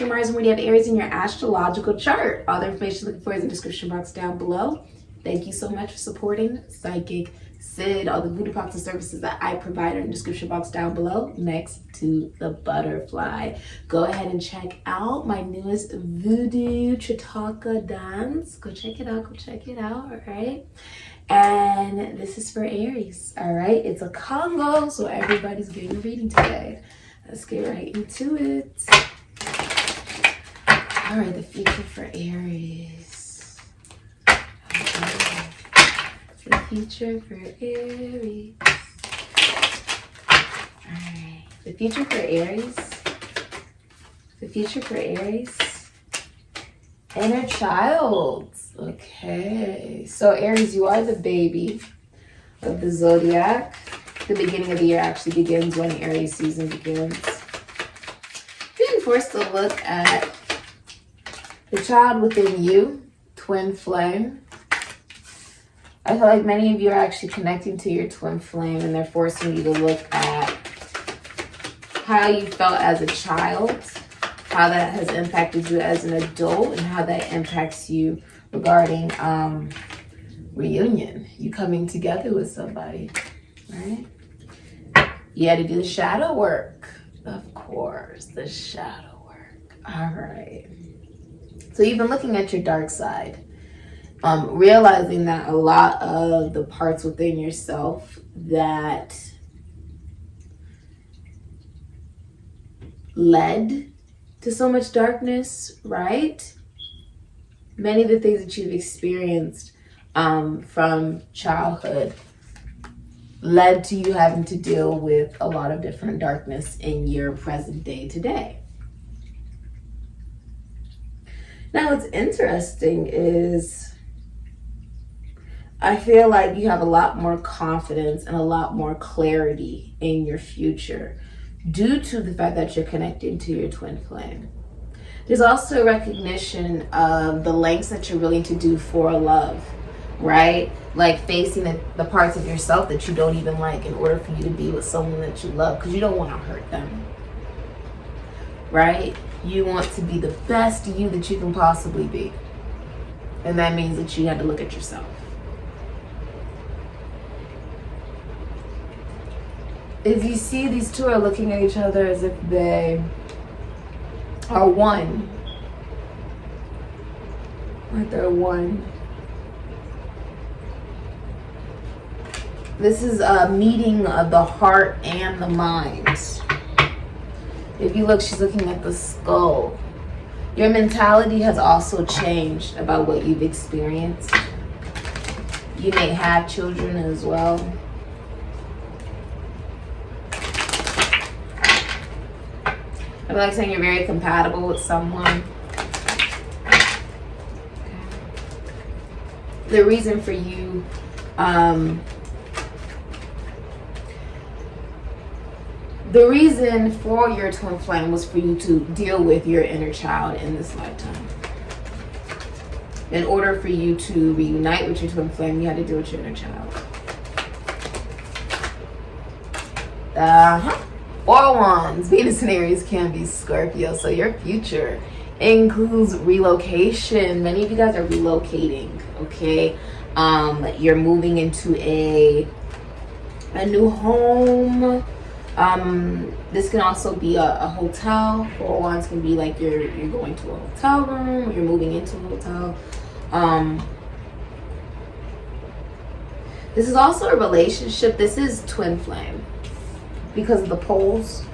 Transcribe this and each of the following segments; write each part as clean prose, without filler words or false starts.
your Mars and when you have Aries in your astrological chart. All the information looking for is in the description box down below. Thank you so much for supporting Sikiksyd. All the voodoo props and services that I provide are in the description box down below next to the butterfly. Go ahead and check out my newest VOODOO Chitaka dance. Go check it out. Go check it out. All right. And this is for Aries. All right. It's a Congo, so everybody's getting a reading today. Let's get right into it. All right. The future for Aries. Okay. The future for Aries. All right. The future for Aries. The future for Aries. Inner child. Okay. So Aries, you are the baby of the zodiac. The beginning of the year actually begins when Aries season begins. Being forced to look at the child within you, twin flame. I feel like many of you are actually connecting to your twin flame and they're forcing you to look at how you felt as a child, how that has impacted you as an adult, and how that impacts you regarding reunion, you coming together with somebody, right? You had to do the shadow work, of course, the shadow work. All right. So you've been looking at your dark side. Realizing that a lot of the parts within yourself that led to so much darkness, right? Many of the things that you've experienced from childhood led to you having to deal with a lot of different darkness in your present day today. Now, what's interesting is I feel like you have a lot more confidence and a lot more clarity in your future due to the fact that you're connecting to your twin flame. There's also a recognition of the lengths that you're willing to do for love, right? Like facing the parts of yourself that you don't even like in order for you to be with someone that you love, because you don't want to hurt them, right? You want to be the best you that you can possibly be. And that means that you had to look at yourself. If you see, these two are looking at each other as if they are one. Like they're one. This is a meeting of the heart and the mind. If you look, she's looking at the skull. Your mentality has also changed about what you've experienced. You may have children as well. I feel like saying you're very compatible with someone. The reason for you the reason for your twin flame was for you to deal with your inner child in this lifetime. In order for you to reunite with your twin flame, you had to deal with your inner child. Or wands, Venus and Aries can be Scorpio, so your future includes relocation. Many of you guys are relocating, okay? You're moving into a new home. This can also be a hotel. Or wands can be like you're going to a hotel room, or you're moving into a hotel. This is also a relationship. This is twin flame. Because of the poles,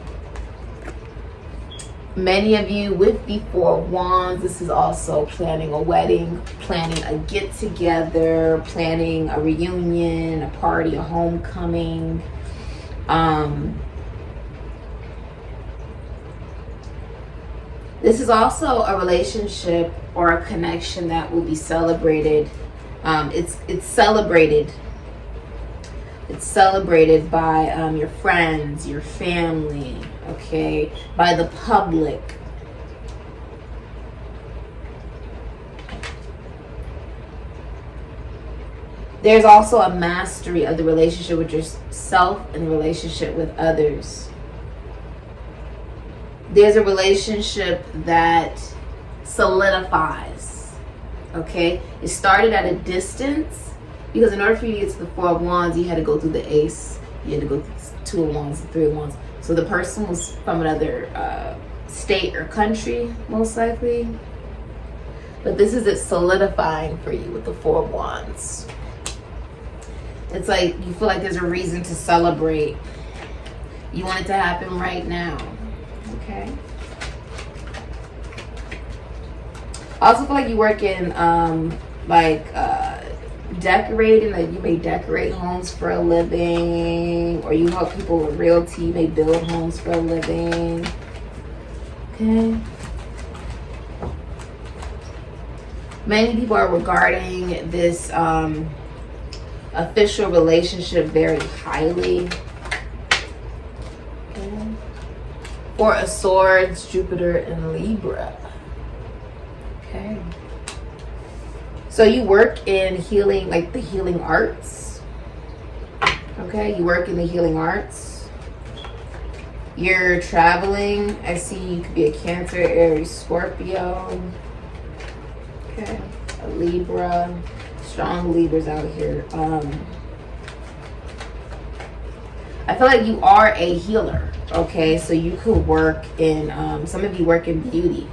many of you with the Four of Wands, this is also planning a wedding, planning a get-together, planning a reunion, a party, a homecoming. This is also a relationship or a connection that will be celebrated. It's celebrated. It's celebrated by your friends, your family, okay, by the public. There's also a mastery of the relationship with yourself and the relationship with others. There's a relationship that solidifies, okay? It started at a distance, because in order for you to get to the Four of Wands, you had to go through the Ace. You had to go through Two of Wands and Three of Wands. So the person was from another state or country, most likely. But this is it solidifying for you with the Four of Wands. It's like you feel like there's a reason to celebrate. You want it to happen right now. Okay. I also feel like you work in decorating, like you may decorate homes for a living, or you help people with realty, you may build homes for a living. Okay. Many people are regarding this official relationship very highly. Okay. Four of Swords, Jupiter and Libra. Okay. So you work in healing, like the healing arts. Okay, you work in the healing arts. You're traveling. I see you could be a Cancer, Aries, Scorpio. Okay, a Libra. Strong Libras out here. I feel like you are a healer. Okay, so you could work in, some of you work in beauty.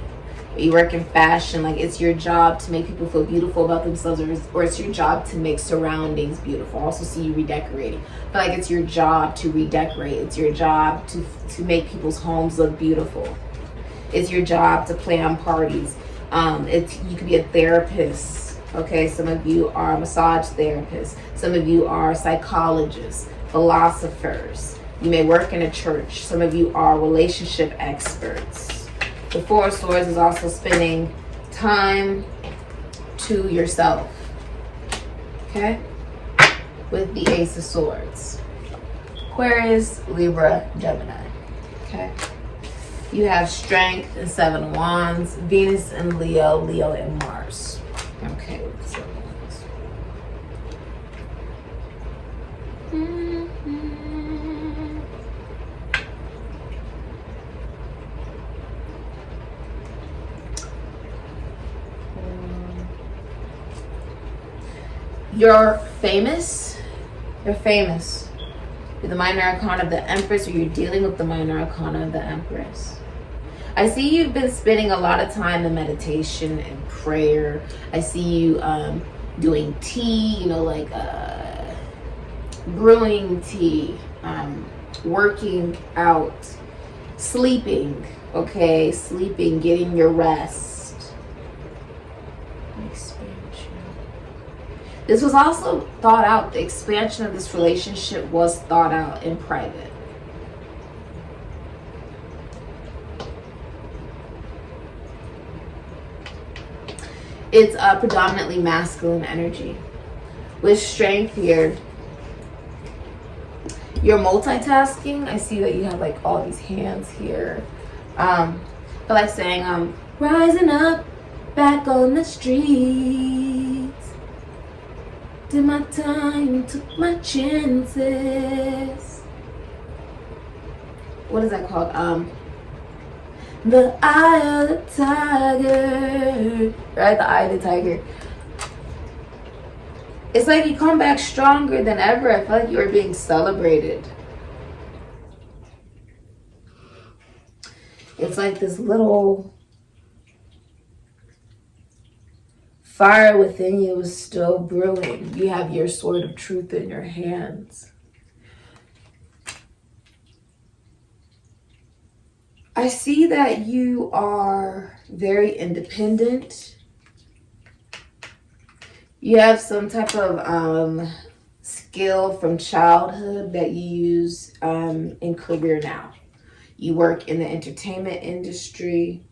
You work in fashion, like it's your job to make people feel beautiful about themselves, or it's your job to make surroundings beautiful. I also see you redecorating. I feel like it's your job to redecorate. It's your job to make people's homes look beautiful. It's your job to plan parties. You could be a therapist. Okay, some of you are massage therapists. Some of you are psychologists, philosophers. You may work in a church. Some of you are relationship experts. The Four of Swords is also spending time to yourself, okay, with the Ace of Swords. Aquarius, Libra, Gemini, okay. You have Strength and Seven of Wands, Venus and Leo, Leo and Mars. Okay, with the Seven of Wands. You're famous. You're famous. You're the minor arcana of the Empress, or you're dealing with the minor arcana of the Empress. I see you've been spending a lot of time in meditation and prayer. I see you doing tea, you know, like brewing tea, working out, sleeping, okay? Sleeping, getting your rest. This was also thought out. The expansion of this relationship was thought out in private. It's a predominantly masculine energy. With Strength here, you're multitasking. I see that you have like all these hands here. I feel like saying, rising up, back on the streets. Did my time, took my chances. What is that called? The Eye of the Tiger. Right? The Eye of the Tiger. It's like you come back stronger than ever. I feel like you are being celebrated. It's like this little fire within you is still brewing. You have your sword of truth in your hands. I see that you are very independent. You have some type of skill from childhood that you use in career now. You work in the entertainment industry.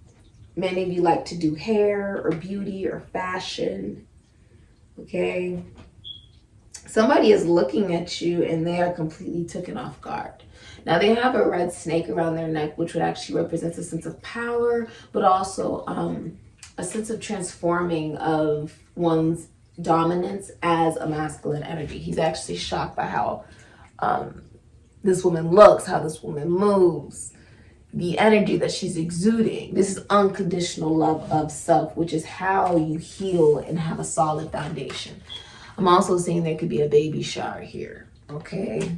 Many of you like to do hair or beauty or fashion, okay? Somebody is looking at you and they are completely taken off guard. Now they have a red snake around their neck, which would actually represent a sense of power, but also a sense of transforming of one's dominance as a masculine energy. He's actually shocked by how this woman looks, how this woman moves. the energy that she's exuding. This is unconditional love of self, which is how you heal and have a solid foundation. I'm also seeing there could be a baby shower here, okay?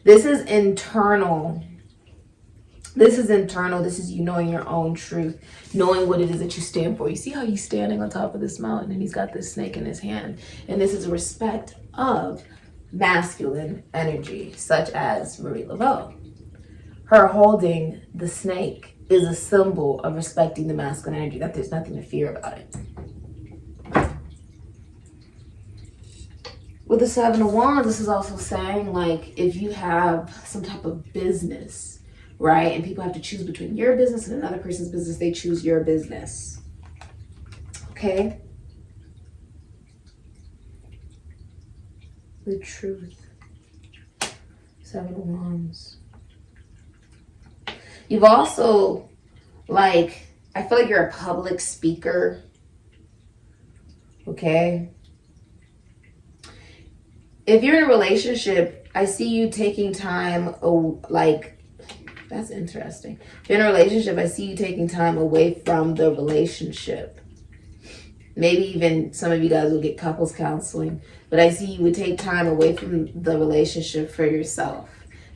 This is internal. This is internal. This is you knowing your own truth, knowing what it is that you stand for. You see how he's standing on top of this mountain and he's got this snake in his hand. And this is a respect of masculine energy, such as Marie Laveau. Her holding the snake is a symbol of respecting the masculine energy, that there's nothing to fear about it. With the Seven of Wands, this is also saying, like, if you have some type of business, right, and people have to choose between your business and another person's business, they choose your business. Okay? The truth. Seven of Wands. You've also, like, I feel like you're a public speaker. Okay? If you're in a relationship, I see you taking time, like, that's interesting. If you're in a relationship, I see you taking time away from the relationship. Maybe even some of you guys will get couples counseling, but I see you would take time away from the relationship for yourself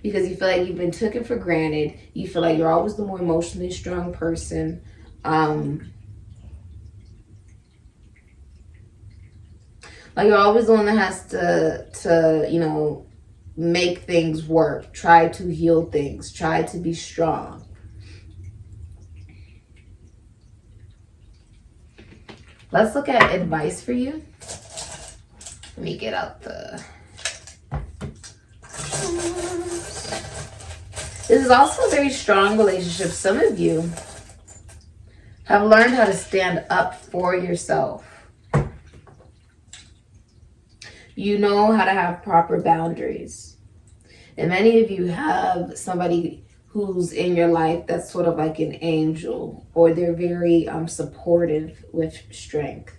because you feel like you've been taken for granted. You feel like you're always the more emotionally strong person. Like you're always the one that has to, you know, make things work, try to heal things, try to be strong. Let's look at advice for you. Let me get out the... This is also a very strong relationship. Some of you have learned how to stand up for yourself. You know how to have proper boundaries. And many of you have somebody who's in your life that's sort of like an angel, or they're very supportive with strength.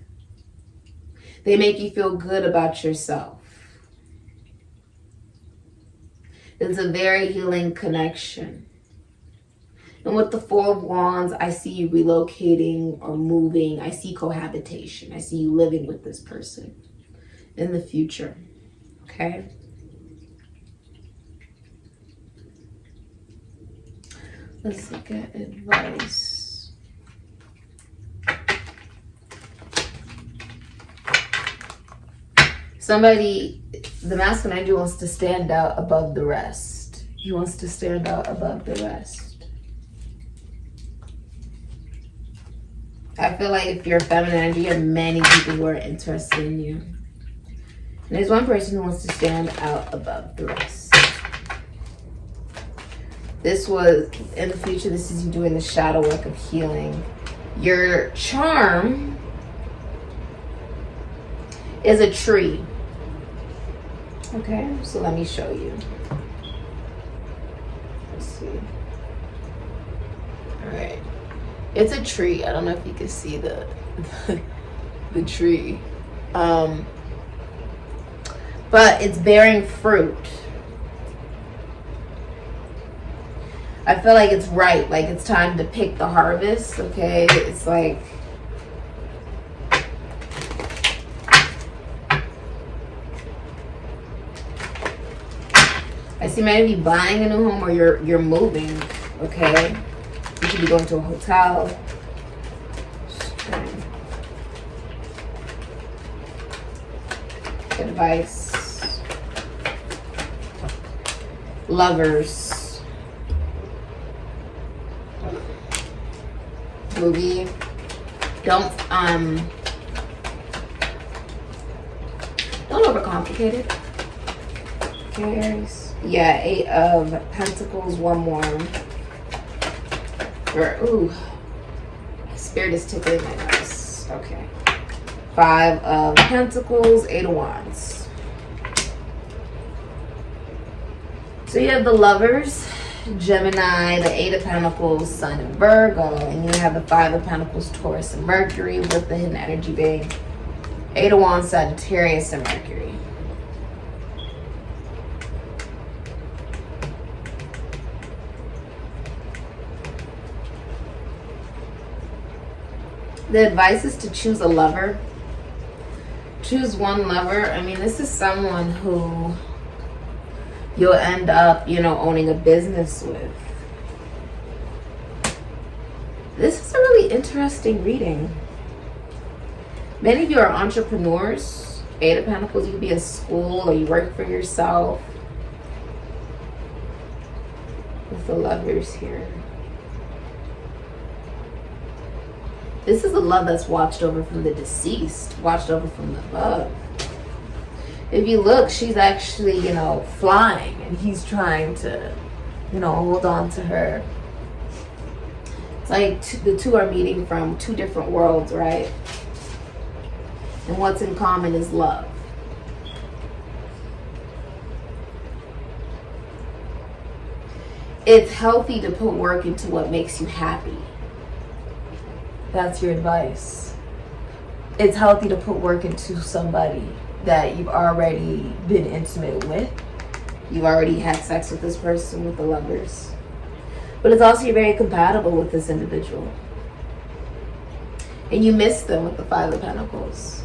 They make you feel good about yourself. It's a very healing connection. And with the Four of Wands, I see you relocating or moving. I see cohabitation. I see you living with this person in the future. Okay? Let's look at advice. Somebody, the masculine energy wants to stand out above the rest. He wants to stand out above the rest. I feel like if you're feminine energy, you have many people who are interested in you. And there's one person who wants to stand out above the rest. This was, in the future, this is you doing the shadow work of healing. Your charm is a tree. Okay, so let me show you. Let's see. All right. It's a tree. I don't know if you can see the tree. But it's bearing fruit. I feel like it's right. Like it's time to pick the harvest, okay? It's like... I see many of you buying a new home or you're moving, okay? You could be going to a hotel. Advice. Lovers. Movie. Don't overcomplicate it. Okay, Aries. Yeah, 8 of Pentacles, one more. Ooh, Spirit is tickling my nose. Okay. 5 of Pentacles, 8 of Wands. So you have the Lovers, Gemini, the 8 of Pentacles, Sun and Virgo, and you have the 5 of Pentacles, Taurus and Mercury, with the hidden energy being 8 of Wands, Sagittarius and Mercury. The advice is to choose a lover. Choose one lover. I mean, this is someone who you'll end up, you know, owning a business with. This is a really interesting reading. Many of you are entrepreneurs. Eight of Pentacles, you could be in school or you work for yourself. With the Lovers here. This is a love that's watched over from the deceased, watched over from above. If you look, she's actually, you know, flying and he's trying to, you know, hold on to her. It's like the two are meeting from two different worlds, right? And what's in common is love. It's healthy to put work into what makes you happy. That's your advice. It's healthy to put work into somebody that you've already been intimate with. You've already had sex with this person, with the Lovers. But it's also you're very compatible with this individual. And you miss them with the Five of Pentacles.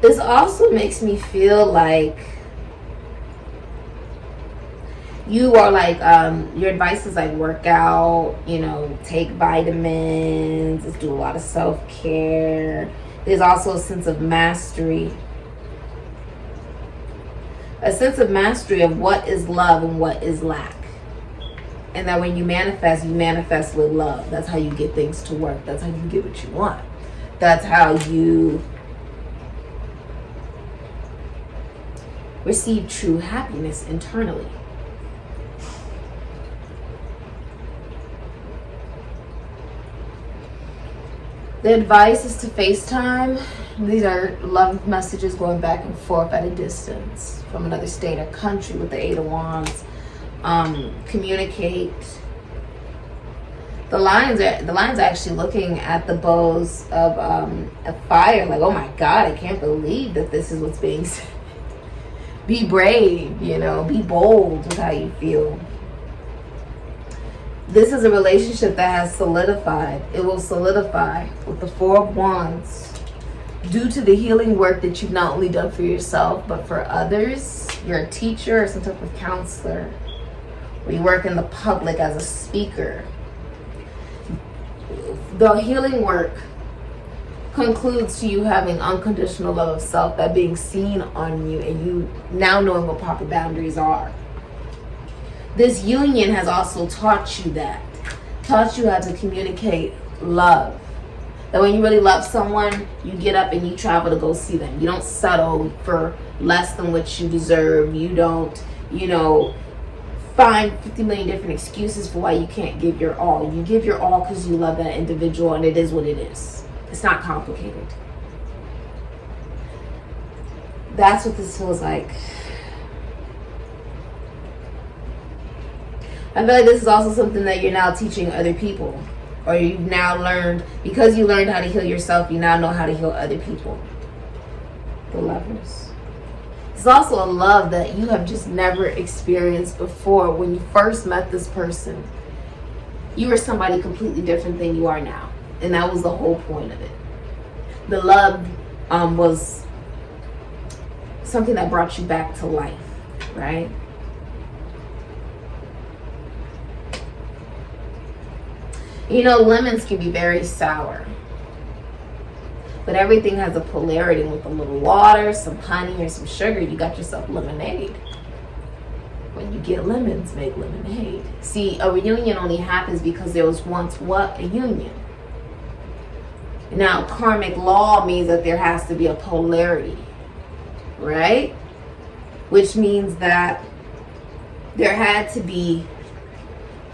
This also makes me feel like you are like, your advice is like work out, you know, take vitamins, do a lot of self-care. There's also a sense of mastery. A sense of mastery of what is love and what is lack. And that when you manifest with love. That's how you get things to work. That's how you get what you want. That's how you receive true happiness internally. The advice is to FaceTime. These are love messages going back and forth at a distance from another state or country with the Eight of Wands. Communicate. The lion's actually looking at the bows of a fire, like, oh my God, I can't believe that this is what's being said. Be brave, you know, be bold with how you feel. This is a relationship that has solidified. It will solidify with the Four of Wands due to the healing work that you've not only done for yourself, but for others. You're a teacher or some type of counselor. Or you work in the public as a speaker. The healing work concludes to you having unconditional love of self, that being seen on you, and you now knowing what proper boundaries are. This union has also taught you that. Taught you how to communicate love. That when you really love someone, you get up and you travel to go see them. You don't settle for less than what you deserve. You don't, you know, find 50 million different excuses for why you can't give your all. You give your all because you love that individual, and it is what it is. It's not complicated. That's what this feels like. I feel like this is also something that you're now teaching other people. Or you've now learned, because you learned how to heal yourself, you now know how to heal other people. The Lovers. It's also a love that you have just never experienced before. When you first met this person, you were somebody completely different than you are now. And that was the whole point of it. The love was something that brought you back to life, right? You know, lemons can be very sour. But everything has a polarity. With a little water, some honey, or some sugar, you got yourself lemonade. When you get lemons, make lemonade. See, a reunion only happens because there was once what? A union. Now, karmic law means that there has to be a polarity, right? Which means that there had to be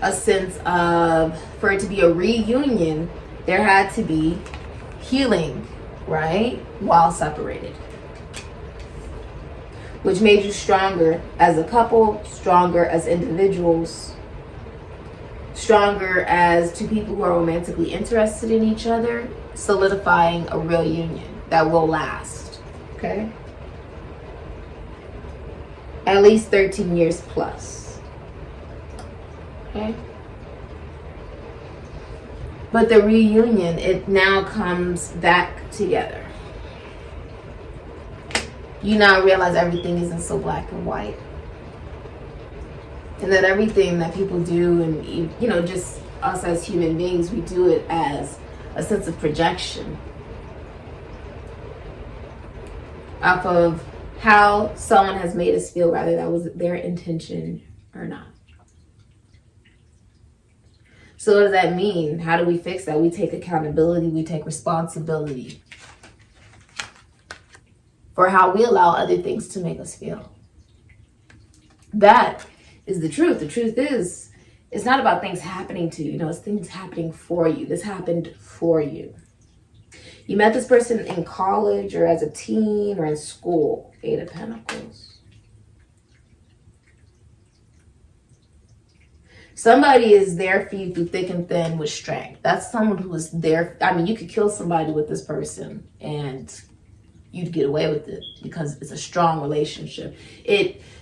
a sense of, for it to be a reunion, there had to be healing, right? While separated. Which made you stronger as a couple, stronger as individuals, stronger as two people who are romantically interested in each other, solidifying a real union that will last, okay? At least 13 years plus. Okay? But the reunion, it now comes back together. You now realize everything isn't so black and white. And that everything that people do, and you know, just us as human beings, we do it as a sense of projection off of how someone has made us feel, whether that was their intention or not. So what does that mean? How do we fix that? We take accountability, we take responsibility for how we allow other things to make us feel. That is the truth. The truth is, it's not about things happening to you. No, it's things happening for you. This happened for you. You met this person in college or as a teen or in school. 8 of Pentacles. Somebody is there for you through thick and thin with strength. That's someone who is there. I mean, you could kill somebody with this person and you'd get away with it because it's a strong relationship.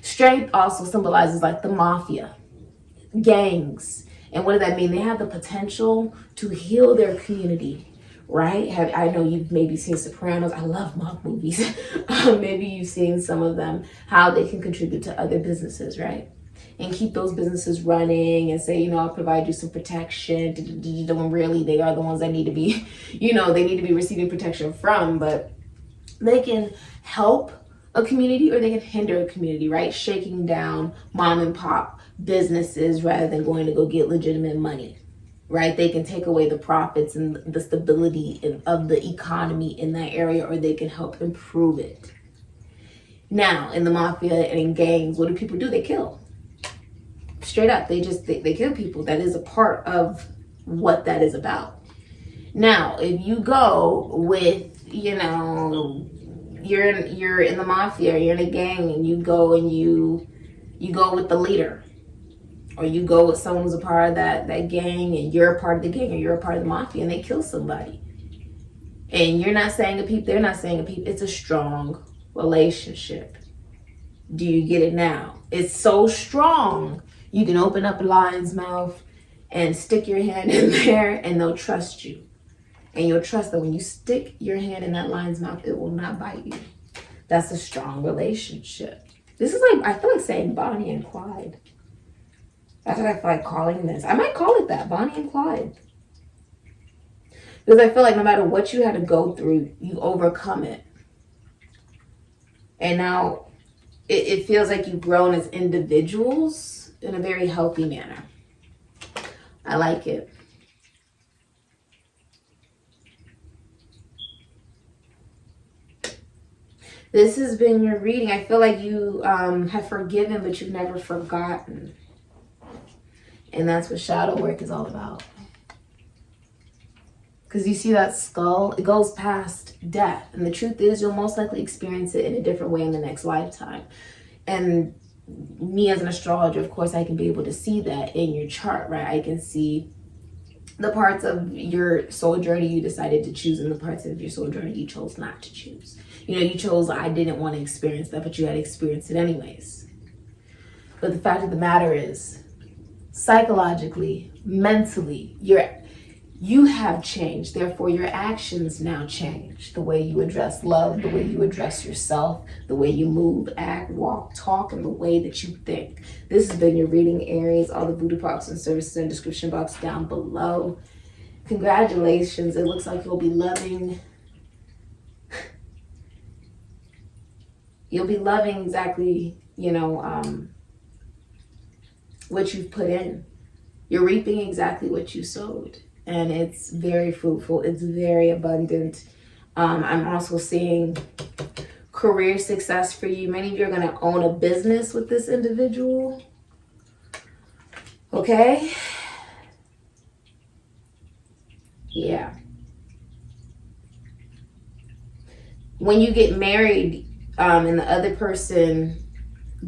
Strength also symbolizes like the mafia, gangs. And what does that mean? They have the potential to heal their community, right? I know you've maybe seen Sopranos. I love mob movies. Maybe you've seen some of them, how they can contribute to other businesses, right? And keep those businesses running and say, you know, I'll provide you some protection, when really they are the ones that need to be, you know, they need to be receiving protection from. But they can help a community or they can hinder a community, right? Shaking down mom and pop businesses rather than going to go get legitimate money, right? They can take away the profits and the stability of the economy in that area, or they can help improve it. Now, in the mafia and in gangs, what do people do? They kill. Straight up, they kill people. That is a part of what that is about. Now, if you go with, you know, you're in the mafia, you're in a gang, and you go with the leader, or you go with someone who's a part of that gang, and you're a part of the gang, or you're a part of the mafia, and they kill somebody, and you're not saying a peep, they're not saying a peep. It's a strong relationship. Do you get it now? It's so strong. You can open up a lion's mouth and stick your hand in there and they'll trust you. And you'll trust that when you stick your hand in that lion's mouth, it will not bite you. That's a strong relationship. This is like, I feel like saying Bonnie and Clyde. That's what I feel like calling this. I might call it that, Bonnie and Clyde. Because I feel like no matter what you had to go through, you overcome it. And now it feels like you've grown as individuals in a very healthy manner. I like it. This has been your reading. I feel like you have forgiven, but you've never forgotten. And that's what shadow work is all about. Because you see that skull, it goes past death. And the truth is, you'll most likely experience it in a different way in the next lifetime. And me as an astrologer, of course, I can be able to see that in your chart, right? I can see the parts of your soul journey you decided to choose and the parts of your soul journey you chose not to choose. You know, you chose, I didn't want to experience that, but you had experienced it anyways. But the fact of the matter is, psychologically, mentally, you have changed. Therefore, your actions now change. The way you address love, the way you address yourself, the way you move, act, walk, talk, and the way that you think. This has been your reading, Aries. All the voodoo props and services in the description box down below. Congratulations. It looks like you'll be loving. You'll be loving exactly, you know, what you've put in. You're reaping exactly what you sowed. And it's very fruitful. It's very abundant. I'm also seeing career success for you. Many of you are going to own a business with this individual. Okay? Yeah. When you get married and the other person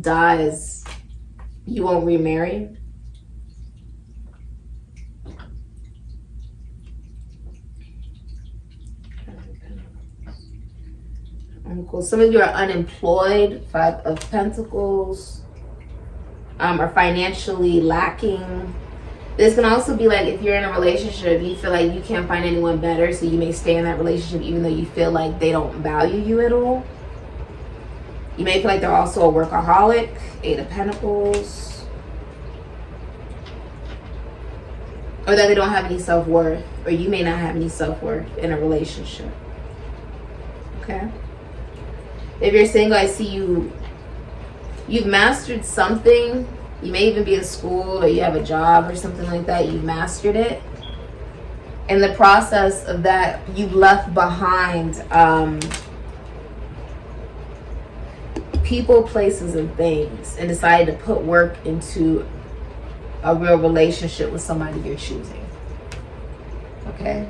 dies, you won't remarry. Cool. Some of you are unemployed, 5 of Pentacles, or financially lacking. This can also be like if you're in a relationship, you feel like you can't find anyone better, so you may stay in that relationship even though you feel like they don't value you at all. You may feel like they're also a workaholic, 8 of Pentacles. Or that they don't have any self-worth, or you may not have any self-worth in a relationship. Okay? If you're single, I see you've mastered something. You may even be in school or you have a job or something like that. You've mastered it. In the process of that, you've left behind people, places, and things, and decided to put work into a real relationship with somebody you're choosing. Okay?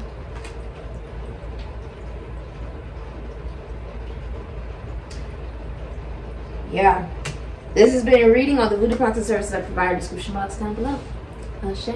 Yeah. This has been a reading on the Voodoo practice services I provide. Description box down below. Ashe.